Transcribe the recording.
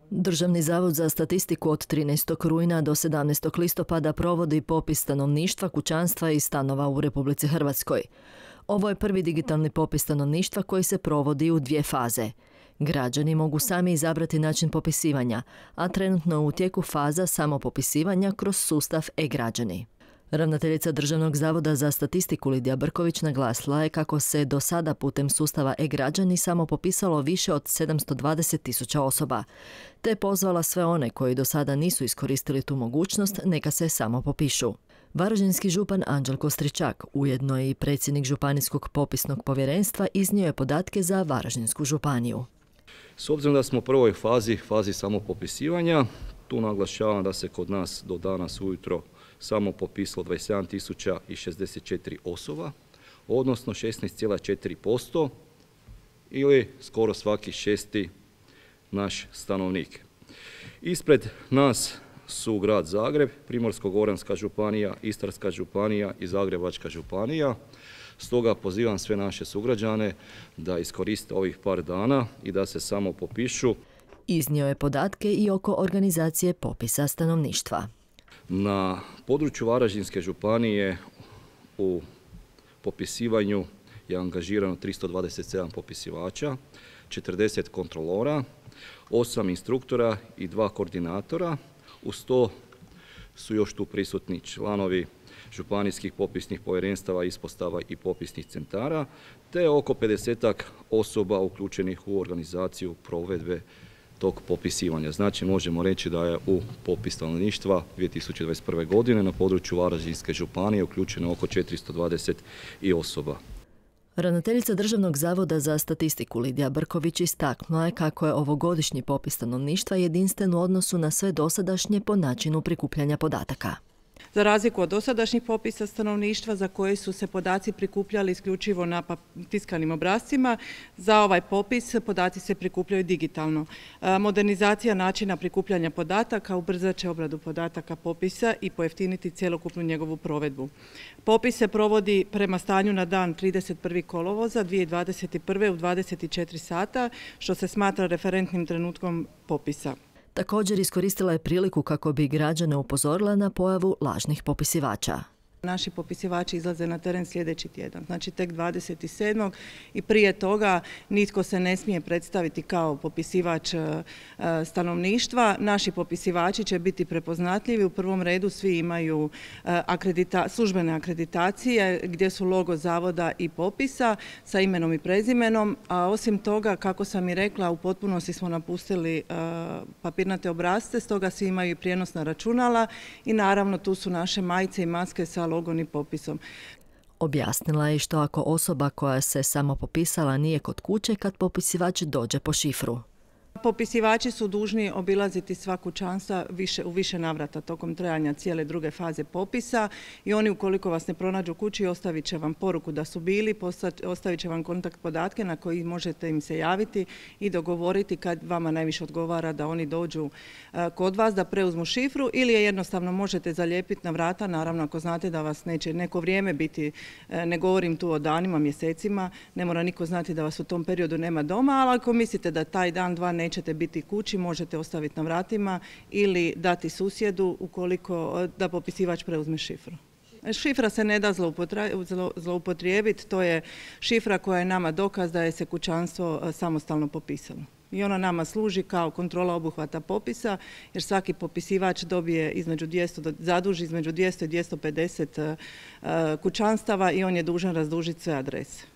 Državni zavod za statistiku od 13. rujna do 17. listopada provodi popis stanovništva, kućanstva i stanova u Republici Hrvatskoj. Ovo je prvi digitalni popis stanovništva koji se provodi u dvije faze. Građani mogu sami izabrati način popisivanja, a trenutno je u tijeku faza samopopisivanja kroz sustav e-građani. Ravnateljica Državnog zavoda za statistiku Lidija Brković naglasila je kako se do sada putem sustava e-građani samo popisalo više od 720.000 osoba, te je pozvala sve one koji do sada nisu iskoristili tu mogućnost neka se samo popišu. Varaždinski župan Anđelko Stričak, ujedno i predsjednik Županijskog popisnog povjerenstva, iznio je podatke za Varaždinsku županiju. S obzirom da smo u prvoj fazi samopopisivanja, tu naglašavam da se kod nas do danas ujutro samo popisalo 27.064 osoba, odnosno 16,4% ili skoro svaki šesti naš stanovnik. Ispred nas su grad Zagreb, Primorsko-goranska županija, Istarska županija i Zagrebačka županija. Stoga pozivam sve naše sugrađane da iskoriste ovih par dana i da se samo popišu. Iznio je podatke i oko organizacije popisa stanovništva. Na području Varaždinske županije u popisivanju je angažirano 327 popisivača, 40 kontrolora, 8 instruktora i 2 koordinatora. Uz to su još tu prisutni članovi županijskih popisnih povjerenstava, ispostava i popisnih centara, te oko 50-ak osoba uključenih u organizaciju provedbe tog popisivanja. Znači možemo reći da je u popis stanovništva 2021. godine na području Varaždinske županije uključeno oko 420 osoba. Ravnateljica Državnog zavoda za statistiku Lidija Brković istaknula je kako je ovogodišnji popis stanovništva jedinstven u odnosu na sve dosadašnje po načinu prikupljanja podataka. Za razliku od dosadašnjih popisa stanovništva za koje su se podaci prikupljali isključivo na tiskanim obrascima, za ovaj popis podaci se prikupljaju digitalno. Modernizacija načina prikupljanja podataka ubrzat će obradu podataka popisa i pojeftiniti cjelokupnu njegovu provedbu. Popis se provodi prema stanju na dan 31. kolovoza 2021. u 24 sata, što se smatra referentnim trenutkom popisa. Također iskoristila je priliku kako bi građane upozorila na pojavu lažnih popisivača. Naši popisivači izlaze na teren sljedeći tjedan, znači tek 27. i prije toga nitko se ne smije predstaviti kao popisivač stanovništva. Naši popisivači će biti prepoznatljivi, u prvom redu svi imaju službene akreditacije gdje su logo zavoda i popisa sa imenom i prezimenom, a osim toga, kako sam i rekla, u potpunosti smo napustili papirnate obrasce, stoga svi imaju i prijenosna računala i naravno tu su naše majice i maske sa logom i popisom. Objasnila je što ako osoba koja se samo popisala nije kod kuće kad popisivač dođe po šifru. Popisivači su dužni obilaziti sva kućanstva u više navrata tokom trajanja cijele druge faze popisa i oni ukoliko vas ne pronađu kući ostavit će vam poruku da su bili, ostavit će vam kontakt podatke na koji možete im se javiti i dogovoriti kad vama najviše odgovara da oni dođu kod vas da preuzmu šifru ili je jednostavno možete zalijepiti na vrata, naravno ako znate da vas neće neko vrijeme biti, ne govorim tu o danima, mjesecima, ne mora niko znati da vas u tom periodu nema doma, ali ako mislite da taj dan, dva nećete biti kući, možete ostaviti na vratima ili dati susjedu ukoliko da popisivač preuzme šifru. Šifra se ne da zloupotrijebiti, to je šifra koja je nama dokaz da je se kućanstvo samostalno popisalo. I ona nama služi kao kontrola obuhvata popisa, jer svaki popisivač dobije zaduži između 200 i 250 kućanstava i on je dužan razdužiti sve adrese.